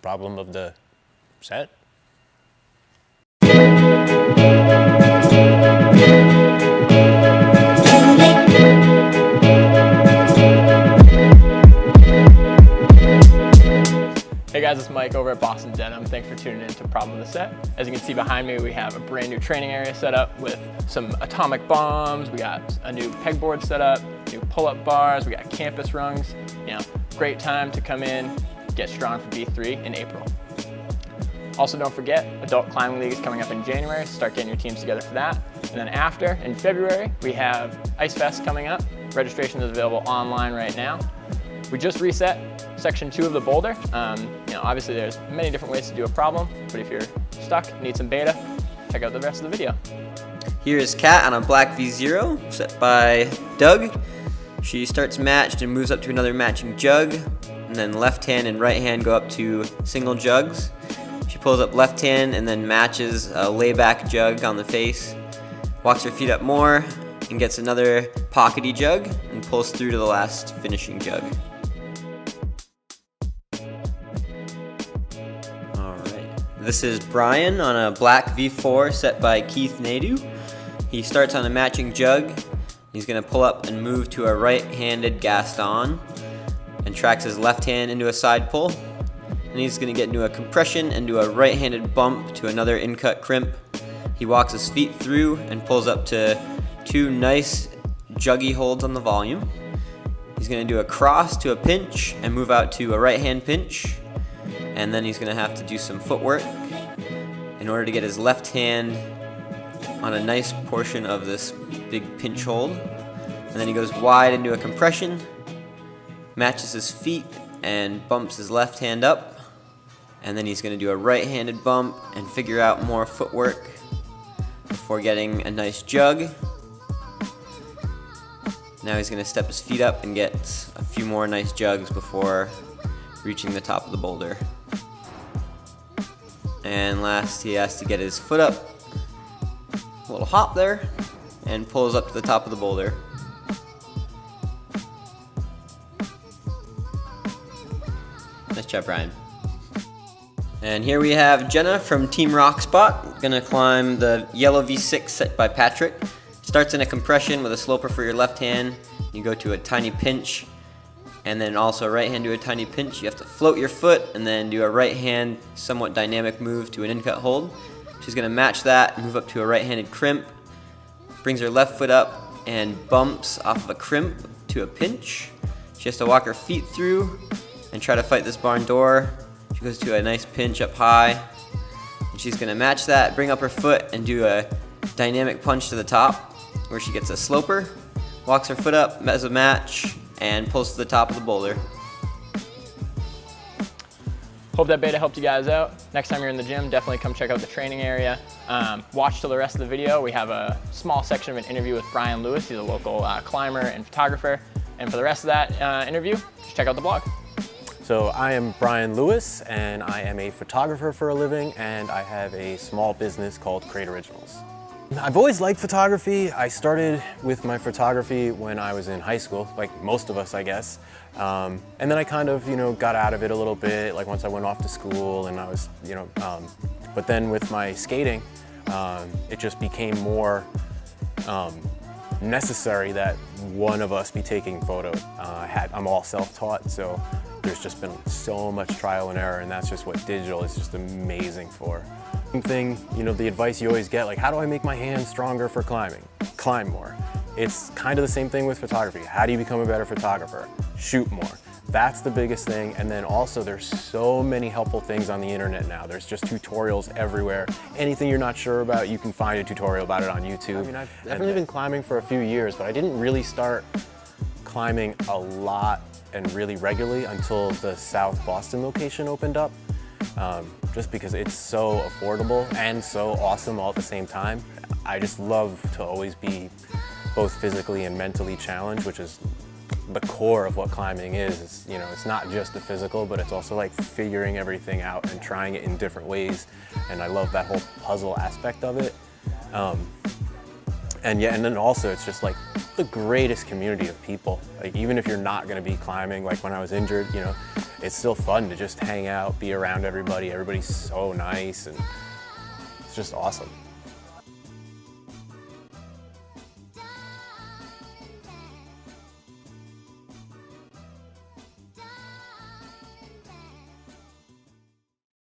problem of the set. Hey guys, it's Mike over at Boston-Dedham. Thanks for tuning in to Problem of the Set. As you can see behind me, we have a brand new training area set up with some atomic bombs. We got a new pegboard set up, new pull-up bars. We got campus rungs. You know, great time to come in, get strong for B3 in April. Also, don't forget, Adult Climbing League is coming up in January. Start getting your teams together for that. And then after, in February, we have Ice Fest coming up. Registration is available online right now. We just reset section 2 of the boulder. You know, obviously there's many different ways to do a problem, but if you're stuck, need some beta, check out the rest of the video. Here is Kat on a black V0 set by Doug. She starts matched and moves up to another matching jug, and then left hand and right hand go up to single jugs. She pulls up left hand and then matches a layback jug on the face, walks her feet up more and gets another pockety jug and pulls through to the last finishing jug. This is Brian on a black V4 set by Keith Nadu. He starts on a matching jug. He's going to pull up and move to a right-handed Gaston and tracks his left hand into a side pull. And he's going to get into a compression and do a right-handed bump to another in-cut crimp. He walks his feet through and pulls up to 2 nice juggy holds on the volume. He's going to do a cross to a pinch and move out to a right-hand pinch. And then he's going to have to do some footwork in order to get his left hand on a nice portion of this big pinch hold. And then he goes wide into a compression, matches his feet, and bumps his left hand up. And then he's going to do a right-handed bump and figure out more footwork before getting a nice jug. Now he's going to step his feet up and get a few more nice jugs before reaching the top of the boulder. And last, he has to get his foot up, a little hop there, and pulls up to the top of the boulder. Nice job, Brian. And here we have Jenna from Team Rockspot, gonna climb the yellow V6 set by Patrick. Starts in a compression with a sloper for your left hand. You go to a tiny pinch, and then also right hand to a tiny pinch. You have to float your foot and then do a right hand somewhat dynamic move to an in-cut hold. She's going to match that, move up to a right-handed crimp, brings her left foot up and bumps off of a crimp to a pinch. She has to walk her feet through and try to fight this barn door. She goes to a nice pinch up high, and she's going to match that, bring up her foot and do a dynamic punch to the top where she gets a sloper, walks her foot up as a match, and pulls to the top of the boulder. Hope that beta helped you guys out. Next time you're in the gym, definitely come check out the training area. Watch till the rest of the video. We have a small section of an interview with Brian Lewis. He's a local climber and photographer. And for the rest of that interview, just check out the blog. So I am Brian Lewis, and I am a photographer for a living, and I have a small business called Create Originals. I've always liked photography. I started with my photography when I was in high school, like most of us, I guess. And then I kind of, got out of it a little bit, like once I went off to school and I was, but then with my skating, it just became more necessary that one of us be taking photos. I'm all self-taught, so there's just been so much trial and error, and that's just what digital is just amazing for. Thing, the advice you always get, like, how do I make my hands stronger for climbing? Climb more. It's kind of the same thing with photography. How do you become a better photographer? Shoot more. That's the biggest thing. And then also there's so many helpful things on the internet now. There's just tutorials everywhere. Anything you're not sure about, you can find a tutorial about it on YouTube. I mean, I've definitely been climbing for a few years, but I didn't really start climbing a lot and really regularly until the South Boston location opened up. Just because it's so affordable and so awesome all at the same time. I just love to always be both physically and mentally challenged, which is the core of what climbing is. It's not just the physical, but it's also like figuring everything out and trying it in different ways. And I love that whole puzzle aspect of it. And then also it's just like the greatest community of people. Like even if you're not gonna be climbing, like when I was injured, it's still fun to just hang out, be around everybody. Everybody's so nice, and it's just awesome.